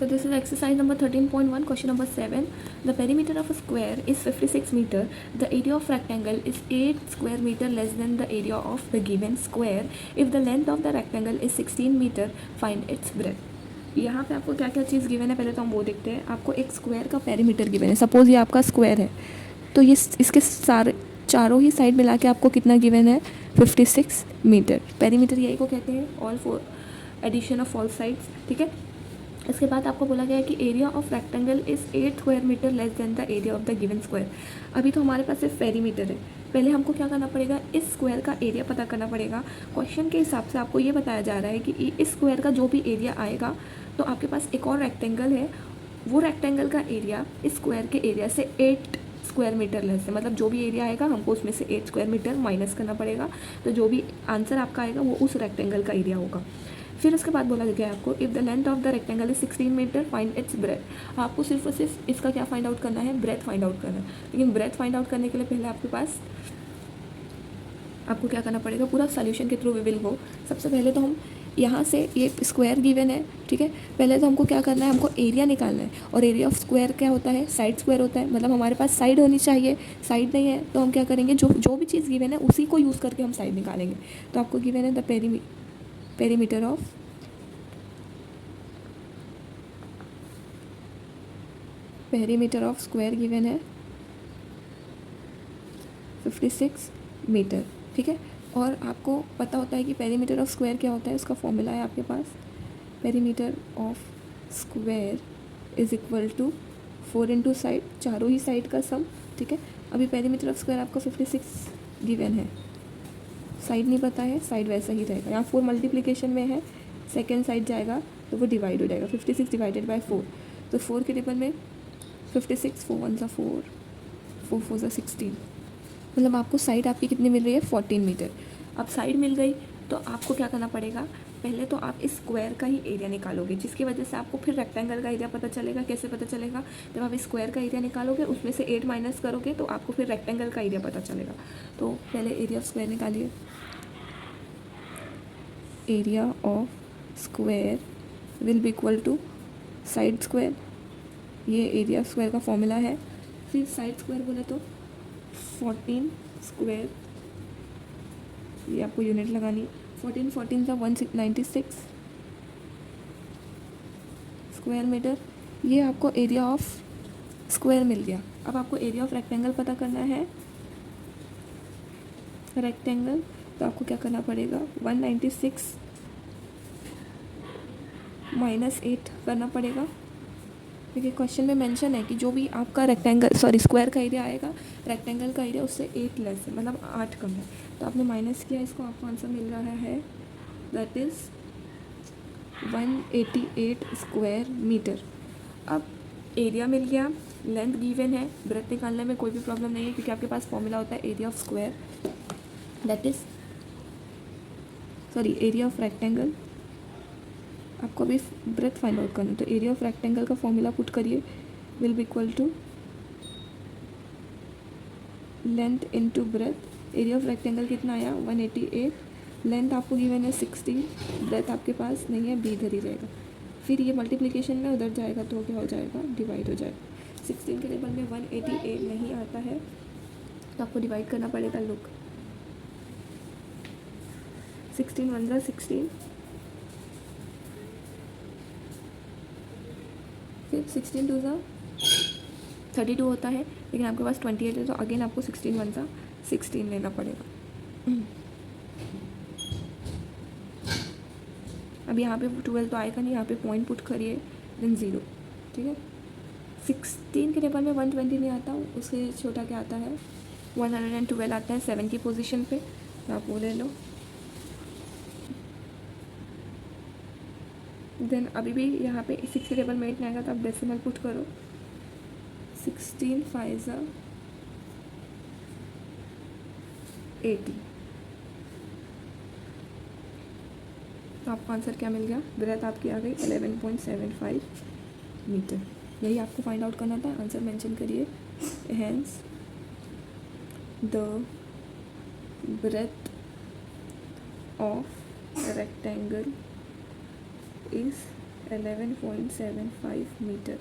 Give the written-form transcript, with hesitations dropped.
So this is exercise number 13.1, question number 7. The perimeter of a square is 56 meter. The area of rectangle is 8 square meter less than the area of the given square. If the length of the rectangle is 16 meter, find its breadth. यहाँ पे आपको क्या क्या चीज़ given है पहले तो हम वो देखते हैं. आपको एक स्क्वायर का पेरीमीटर गिवन है. सपोज ये आपका स्क्वायर है तो ये इसके सारे चारों ही साइड मिला के आपको कितना गिवन है 56 मीटर. पेरीमीटर यही को कहते हैं, all four addition of all sides. ठीक है. इसके बाद आपको बोला गया है कि area of rectangle is 8 square metre less than the area of the given square. अभी तो हमारे पास सिर्फ पेरीमीटर है. पहले हमको क्या करना पड़ेगा, इस स्क्वायर का एरिया पता करना पड़ेगा. क्वेश्चन के हिसाब से आपको ये बताया जा रहा है कि इस स्क्वायर का जो भी एरिया आएगा तो आपके पास एक और रेक्टेंगल है, वो रेक्टेंगल का एरिया इस स्क्वायर के एरिया से 8 स्क्वायर मीटर लेस है. मतलब जो भी एरिया आएगा हमको उसमें से 8 स्क्वायर मीटर माइनस करना पड़ेगा. तो जो भी आंसर आपका आएगा वो उस रेक्टेंगल का एरिया होगा. फिर उसके बाद बोला गया है आपको if the length of the rectangle is 16 metre find its breadth. आपको सिर्फ और सिर्फ इसका क्या फाइंड आउट करना है, ब्रेथ फाइंड आउट करना है. लेकिन ब्रेथ फाइंड आउट करने के लिए पहले आपके पास आपको क्या करना पड़ेगा, पूरा सॉल्यूशन के थ्रू वी विल गो. सबसे पहले तो हम यहाँ से ये स्क्वायर गिवन है. ठीक है. पहले तो हमको क्या करना है, हमको एरिया निकालना है. और एरिया ऑफ स्क्वायर क्या होता है, साइड स्क्वायर होता है. मतलब हमारे पास साइड होनी चाहिए, साइड नहीं है तो हम क्या करेंगे, जो भी चीज़ गिवन है उसी को यूज़ करके हम साइड निकालेंगे. तो आपको गिवन है the perimeter of square given है 56 मीटर. ठीक है. और आपको पता होता है कि पेरीमीटर ऑफ स्क्वायर क्या होता है, उसका फॉर्मूला है आपके पास. Perimeter of square is equal to 4 into side, चारों ही साइड का सम. ठीक है. अभी पेरीमीटर ऑफ स्क्वायर आपका 56 गिवन है, साइड नहीं पता है, साइड वैसा ही रहेगा. यहाँ 4 मल्टीप्लिकेशन में है, सेकेंड साइड जाएगा तो वो डिवाइड हो जाएगा. 56 डिवाइडेड बाई 4, तो 4 के टेबल में 56, 4 1 4, 4 4 16. मतलब आपको साइड आपकी कितनी मिल रही है, 14 मीटर. अब साइड मिल गई तो आपको क्या करना पड़ेगा, पहले तो आप इस स्क्वायर का ही एरिया निकालोगे, जिसकी वजह से आपको फिर रेक्टेंगल का एरिया पता चलेगा. कैसे पता चलेगा, जब आप इस स्क्वायर का एरिया निकालोगे उसमें से 8 माइनस करोगे तो आपको फिर रेक्टेंगल का एरिया पता चलेगा. तो पहले एरिया ऑफ स्क्वायर निकालिए. Area of square will be equal to side square. ये एरिया ऑफ स्क्वायर का फॉर्मूला है. फिर साइड स्क्वायर बोले तो 14 स्क्वायर, ये आपको यूनिट लगानी. 14 14 का 196 स्क्वायर मीटर. ये आपको एरिया ऑफ स्क्वायर मिल गया. अब आपको एरिया ऑफ रेक्टेंगल पता करना है. रेक्टेंगल तो आपको क्या करना पड़ेगा, 196 माइनस 8 करना पड़ेगा. देखिए क्वेश्चन में मेंशन है कि जो भी आपका स्क्वायर का एरिया आएगा, रेक्टेंगल का एरिया उससे 8 लेस है, मतलब 8 कम है. तो आपने माइनस किया, इसको आपको आंसर मिल रहा है दैट इज़ 188 स्क्वायर मीटर. अब एरिया मिल गया, लेंथ गिवन है, ब्रेथ निकालने में कोई भी प्रॉब्लम नहीं है क्योंकि आपके पास फॉर्मूला होता है area of square that is area of rectangle. आपको अभी ब्रेथ फाइंड आउट करना है तो एरिया ऑफ रेक्टेंगल का फॉर्मूला पुट करिए, will be equal to length into breadth. Area of rectangle कितना आया 188, लेंथ आपको गिवन है 16, ब्रेथ आपके पास नहीं है, बी इधर ही रहेगा. फिर ये मल्टीप्लिकेशन में उधर जाएगा तो क्या हो जाएगा, डिवाइड हो जाएगा. 16 के टेबल में 188 नहीं आता है तो आपको डिवाइड करना पड़ेगा. लुक 16 1 16, फिर 16 2 32 होता है, लेकिन आपके पास 28 है तो अगेन आपको 16 1 16 लेना पड़ेगा. अब यहाँ पे 12 तो आएगा नहीं, यहाँ पे पॉइंट पुट करिए देन 0. ठीक है. 16 के टेबल में 120 नहीं आता, उससे छोटा क्या आता है 112 आता है 7 की पोजीशन पे, तो आप वो ले लो. देन अभी भी यहाँ पे 6 के टेबल में 8 नहीं आएगा तो आप डेसिमल पुट करो. 16 5 80, तो आपको आंसर क्या मिल गया, ब्रेथ आपकी आ गई 11.75 मीटर. यही आपको फाइंड आउट करना था. आंसर मेंशन करिए. Hence the breadth of rectangle is 11.75 meter.